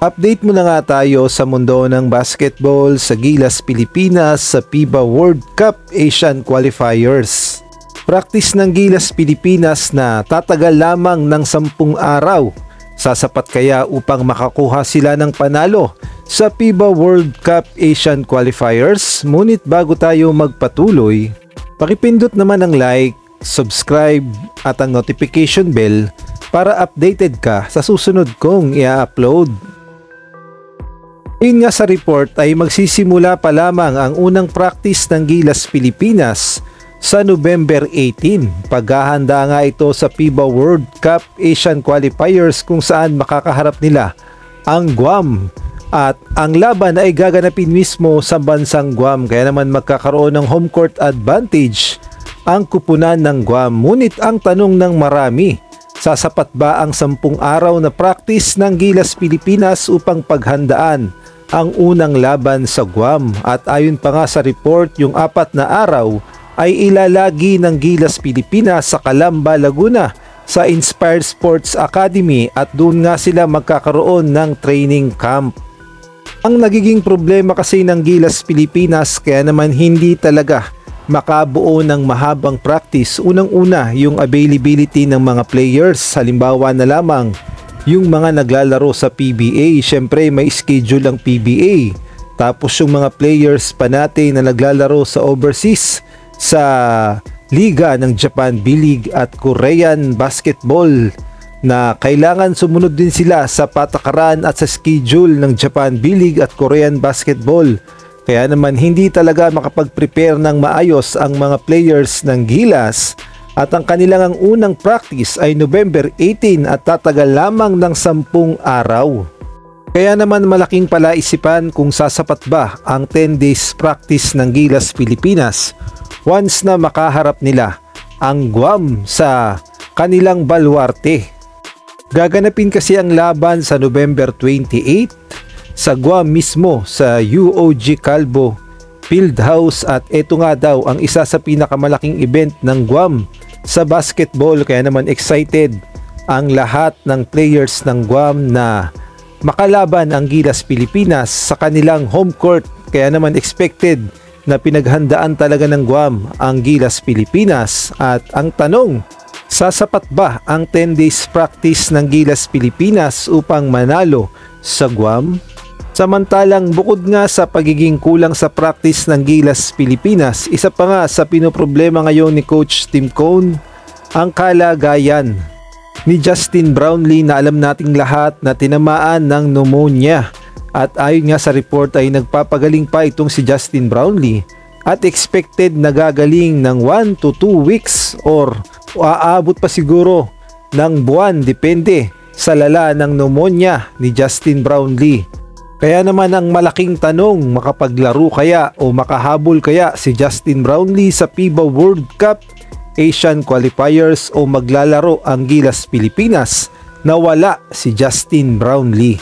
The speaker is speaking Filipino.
Update muna nga tayo sa mundo ng basketball sa Gilas Pilipinas sa FIBA World Cup Asian Qualifiers. Practice ng Gilas Pilipinas na tatagal lamang ng 10 araw. Sasapat kaya upang makakuha sila ng panalo sa FIBA World Cup Asian Qualifiers? Ngunit bago tayo magpatuloy, pakipindot naman ang like, subscribe at ang notification bell para updated ka sa susunod kong i-upload. Yun nga sa report ay magsisimula pa lamang ang unang practice ng Gilas Pilipinas sa November 18. Paghahanda nga ito sa FIBA World Cup Asian Qualifiers kung saan makakaharap nila ang Guam. At ang laban ay gaganapin mismo sa bansang Guam, kaya naman magkakaroon ng home court advantage ang kupunan ng Guam. Ngunit ang tanong ng marami, sasapat ba ang 10 araw na practice ng Gilas Pilipinas upang paghandaan ang unang laban sa Guam? At ayon pa nga sa report, yung 4 na araw ay ilalagi ng Gilas Pilipinas sa Calamba, Laguna sa Inspired Sports Academy at doon nga sila magkakaroon ng training camp. Ang nagiging problema kasi ng Gilas Pilipinas kaya naman hindi talaga makabuo ng mahabang practice, unang-una yung availability ng mga players. Halimbawa na lamang yung mga naglalaro sa PBA, syempre may schedule ang PBA. Tapos yung mga players pa natin na naglalaro sa overseas, sa Liga ng Japan B-League at Korean Basketball, na kailangan sumunod din sila sa patakaran at sa schedule ng Japan B-League at Korean Basketball. Kaya naman hindi talaga makapag-prepare ng maayos ang mga players ng Gilas. At ang kanilang unang practice ay November 18 at tatagal lamang ng 10 araw. Kaya naman malaking palaisipan kung sasapat ba ang 10 days practice ng Gilas Pilipinas once na makaharap nila ang Guam sa kanilang baluarte. Gaganapin kasi ang laban sa November 28 sa Guam mismo sa UOG Calvo Fieldhouse at ito nga daw ang isa sa pinakamalaking event ng Guam sa basketball. Kaya naman excited ang lahat ng players ng Guam na makalaban ang Gilas Pilipinas sa kanilang home court. Kaya naman expected na pinaghandaan talaga ng Guam ang Gilas Pilipinas. At ang tanong, sasapat ba ang 10 days practice ng Gilas Pilipinas upang manalo sa Guam? Samantalang bukod nga sa pagiging kulang sa practice ng Gilas Pilipinas, isa pa nga sa pinoproblema ngayon ni Coach Tim Cone ang kalagayan ni Justin Brownlee na alam nating lahat na tinamaan ng pneumonia. At ayon nga sa report ay nagpapagaling pa itong si Justin Brownlee at expected na gagaling ng 1 to 2 weeks or aabot pa siguro ng buwan, depende sa lala ng pneumonia ni Justin Brownlee. Kaya naman ang malaking tanong, makapaglaro kaya o makahabol kaya si Justin Brownlee sa FIBA World Cup Asian Qualifiers o maglalaro ang Gilas Pilipinas na wala si Justin Brownlee?